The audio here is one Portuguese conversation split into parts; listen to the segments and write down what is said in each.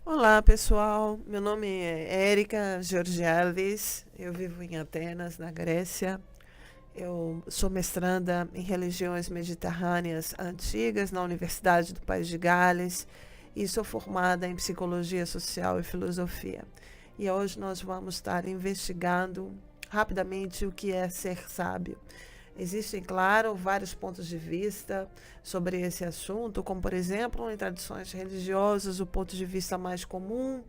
Olá, pessoal. Meu nome é Érica Georgiades. Eu vivo em Atenas, na Grécia. Eu sou mestranda em religiões mediterrâneas antigas na Universidade do País de Gales e sou formada em psicologia social e filosofia. E hoje nós vamos estar investigando rapidamente o que é ser sábio. Existem, claro, vários pontos de vista sobre esse assunto, como, por exemplo, em tradições religiosas, o ponto de vista mais comum,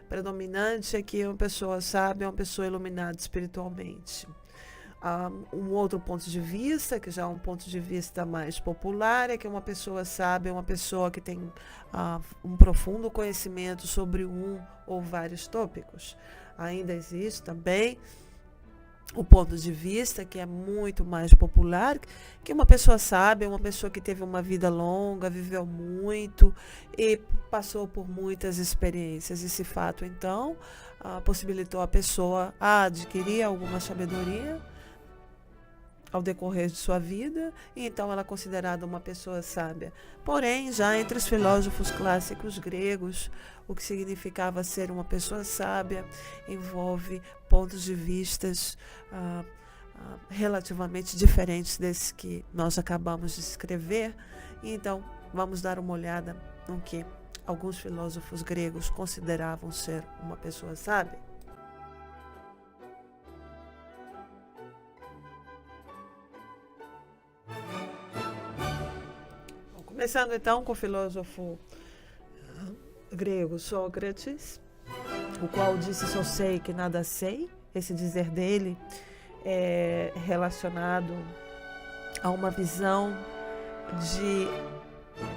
predominante, é que uma pessoa sábia é uma pessoa iluminada espiritualmente. Um outro ponto de vista, que já é um ponto de vista mais popular, é que uma pessoa sábia é uma pessoa que tem um profundo conhecimento sobre um ou vários tópicos. Ainda existe também o ponto de vista que é muito mais popular, que uma pessoa sábia, uma pessoa que teve uma vida longa, viveu muito e passou por muitas experiências. Esse fato, então, possibilitou a pessoa a adquirir alguma sabedoria ao decorrer de sua vida, e então ela é considerada uma pessoa sábia. Porém, já entre os filósofos clássicos gregos, o que significava ser uma pessoa sábia envolve pontos de vistas relativamente diferentes desses que nós acabamos de escrever. E então, vamos dar uma olhada no que alguns filósofos gregos consideravam ser uma pessoa sábia. Começando então com o filósofo grego Sócrates, o qual disse: só sei que nada sei. Esse dizer dele é relacionado a uma visão de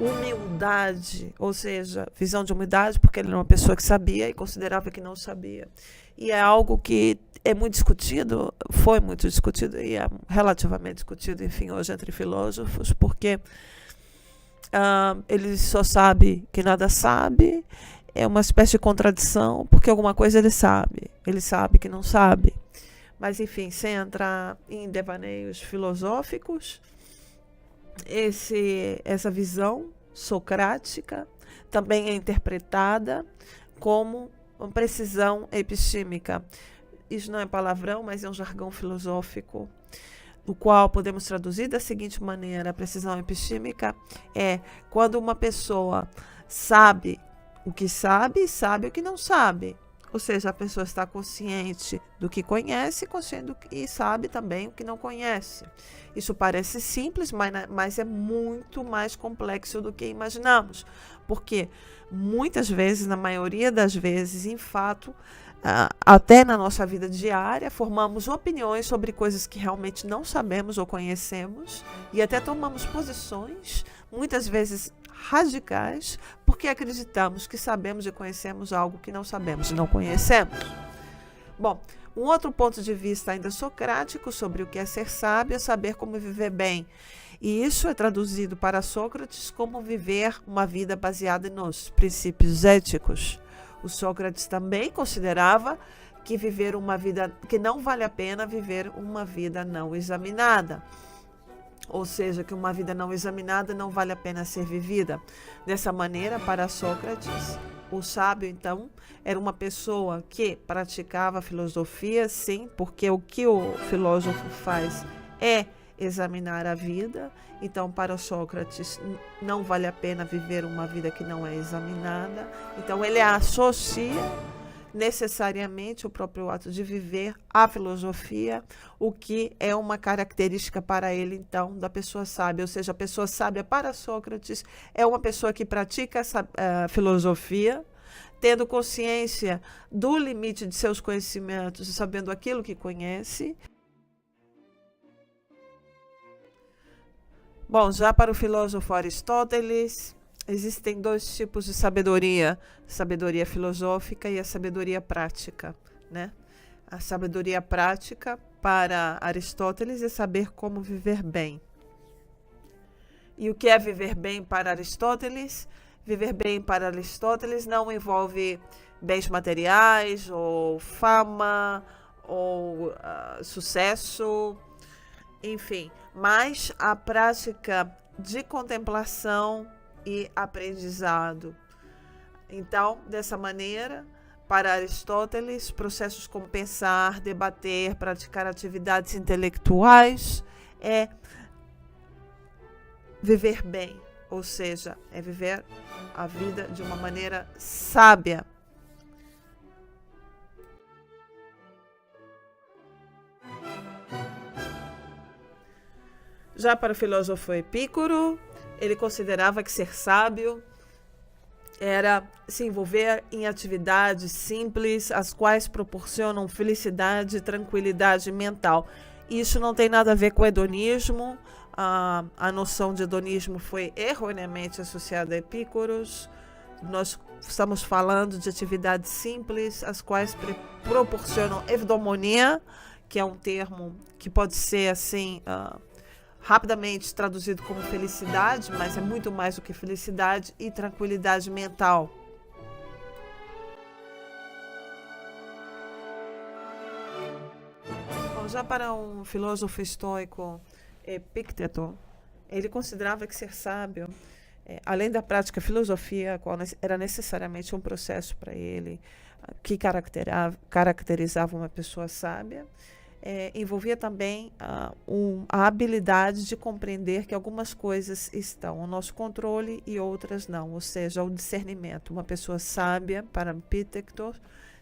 humildade, ou seja, visão de humildade, porque ele era uma pessoa que sabia e considerava que não sabia. E é algo que é muito discutido, foi muito discutido e é relativamente discutido, enfim, hoje entre filósofos, porque ele só sabe que nada sabe, é uma espécie de contradição, porque alguma coisa ele sabe que não sabe. Mas, enfim, sem entrar em devaneios filosóficos, essa visão socrática também é interpretada como uma precisão epistêmica. Isso não é palavrão, mas é um jargão filosófico, o qual podemos traduzir da seguinte maneira: a precisão epistêmica é quando uma pessoa sabe o que sabe e sabe o que não sabe. Ou seja, a pessoa está consciente do que conhece, consciente e sabe também o que não conhece. Isso parece simples, mas é muito mais complexo do que imaginamos. Porque muitas vezes, na maioria das vezes, em fato, até na nossa vida diária, formamos opiniões sobre coisas que realmente não sabemos ou conhecemos e até tomamos posições, muitas vezes radicais, porque acreditamos que sabemos e conhecemos algo que não sabemos e não conhecemos. Bom, um outro ponto de vista ainda socrático sobre o que é ser sábio é saber como viver bem. E isso é traduzido para Sócrates como viver uma vida baseada nos princípios éticos. O Sócrates também considerava que viver uma vida que não vale a pena viver uma vida não examinada. Ou seja, que uma vida não examinada não vale a pena ser vivida. Dessa maneira, para Sócrates, o sábio, então, era uma pessoa que praticava filosofia, sim, porque o que o filósofo faz é examinar a vida. Então, para Sócrates, não vale a pena viver uma vida que não é examinada. Então, ele associa necessariamente o próprio ato de viver a filosofia, o que é uma característica para ele, então, da pessoa sábia. Ou seja, a pessoa sábia para Sócrates é uma pessoa que pratica essa filosofia, tendo consciência do limite de seus conhecimentos e sabendo aquilo que conhece. Bom, já para o filósofo Aristóteles, existem dois tipos de sabedoria: sabedoria filosófica e a sabedoria prática, né? A sabedoria prática para Aristóteles é saber como viver bem. E o que é viver bem para Aristóteles? Viver bem para Aristóteles não envolve bens materiais, ou fama, ou sucesso, enfim, mas a prática de contemplação e aprendizado. Então, dessa maneira, para Aristóteles, processos como pensar, debater, praticar atividades intelectuais é viver bem, ou seja, é viver a vida de uma maneira sábia. Já para o filósofo Epicuro, ele considerava que ser sábio era se envolver em atividades simples, as quais proporcionam felicidade e tranquilidade mental. Isso não tem nada a ver com hedonismo. A noção de hedonismo foi erroneamente associada a Epícuros. Nós estamos falando de atividades simples, as quais proporcionam eudaimonia, que é um termo que pode ser assim rapidamente traduzido como felicidade, mas é muito mais do que felicidade, e tranquilidade mental. Bom, já para um filósofo estoico, Epicteto, ele considerava que ser sábio, além da prática filosofia, qual era necessariamente um processo para ele, que caracterizava uma pessoa sábia, envolvia também a habilidade de compreender que algumas coisas estão ao nosso controle e outras não, ou seja, o discernimento. Uma pessoa sábia, para Epicteto,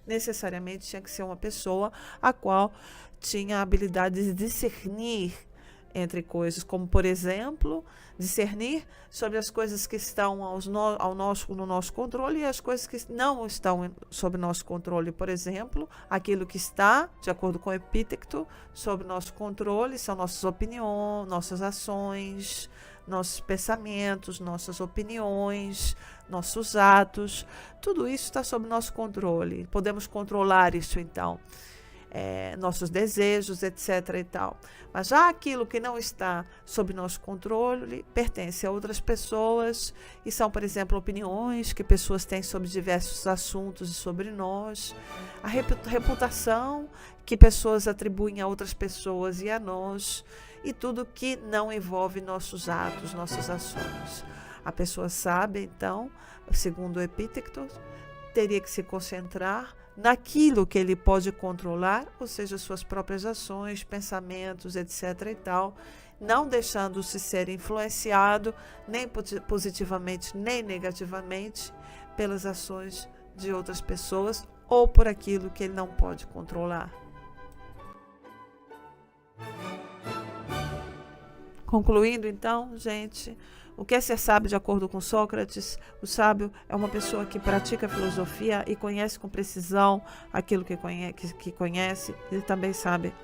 necessariamente tinha que ser uma pessoa a qual tinha a habilidade de discernir entre coisas, como, por exemplo, discernir sobre as coisas que estão no nosso controle e as coisas que não estão sob nosso controle. Por exemplo, aquilo que está, de acordo com Epicteto, sob nosso controle são nossas opiniões, nossas ações, nossos pensamentos, nossas opiniões, nossos atos. Tudo isso está sob nosso controle. Podemos controlar isso, então. Nossos desejos, etc. e tal. Mas já aquilo que não está sob nosso controle pertence a outras pessoas e são, por exemplo, opiniões que pessoas têm sobre diversos assuntos e sobre nós, a reputação que pessoas atribuem a outras pessoas e a nós, e tudo que não envolve nossos atos, nossas ações. A pessoa sábia, então, segundo Epicteto, teria que se concentrar naquilo que ele pode controlar, ou seja, suas próprias ações, pensamentos, etc. e tal, não deixando-se ser influenciado nem positivamente nem negativamente pelas ações de outras pessoas ou por aquilo que ele não pode controlar. Concluindo, então, gente, o que é ser sábio de acordo com Sócrates? O sábio é uma pessoa que pratica filosofia e conhece com precisão aquilo que conhece. Ele também sabe,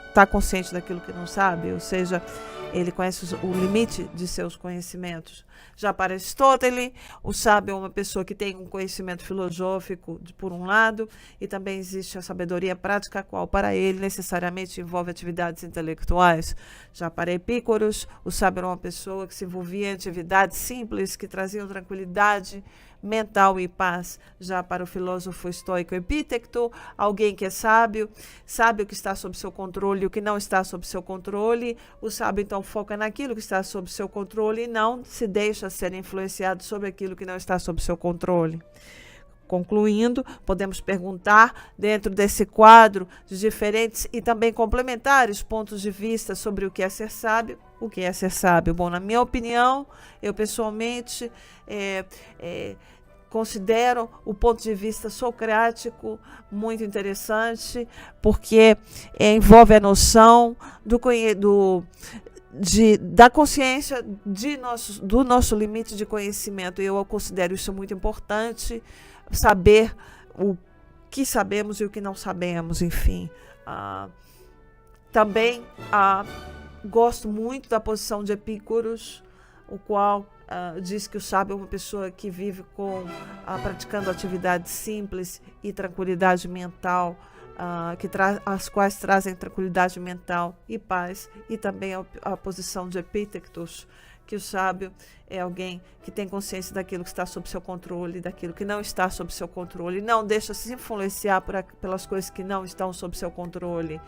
está consciente daquilo que não sabe, ou seja, ele conhece o limite de seus conhecimentos. Já para Aristóteles, o sábio é uma pessoa que tem um conhecimento filosófico, por um lado, e também existe a sabedoria prática, a qual para ele necessariamente envolve atividades intelectuais. Já para Epícuros, o sábio era uma pessoa que se envolvia em atividades simples, que traziam tranquilidade mental e paz. Já para o filósofo estoico Epicteto, alguém que é sábio, sabe o que está sob seu controle e o que não está sob seu controle. O sábio então foca naquilo que está sob seu controle e não se deixa ser influenciado sobre aquilo que não está sob seu controle. Concluindo, podemos perguntar, dentro desse quadro de diferentes e também complementares pontos de vista sobre o que é ser sábio. O que é ser sábio? Bom, na minha opinião, eu pessoalmente considero o ponto de vista socrático muito interessante, porque envolve a noção da consciência do nosso limite de conhecimento. Eu considero isso muito importante, saber o que sabemos e o que não sabemos, enfim. Também gosto muito da posição de Epícuros, o qual diz que o sábio é uma pessoa que vive praticando atividades simples e tranquilidade mental, as quais trazem tranquilidade mental e paz, e também a posição de Epictetus, que o sábio é alguém que tem consciência daquilo que está sob seu controle, daquilo que não está sob seu controle, não deixa se influenciar pelas coisas que não estão sob seu controle.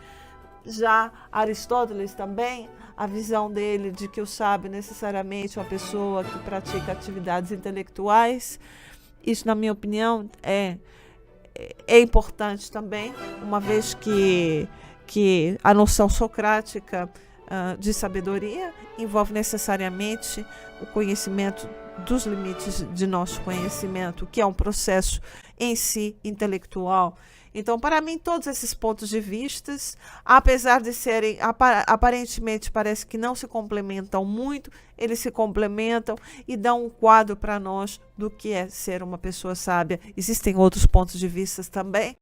Já Aristóteles também, a visão dele de que o sábio necessariamente é uma pessoa que pratica atividades intelectuais Isso, na minha opinião, é importante também, uma vez que a noção socrática de sabedoria envolve necessariamente o conhecimento dos limites de nosso conhecimento, que é um processo em si intelectual. Então, para mim, todos esses pontos de vista, apesar de serem, aparentemente parece que não se complementam muito, eles se complementam e dão um quadro para nós do que é ser uma pessoa sábia. Existem outros pontos de vista também,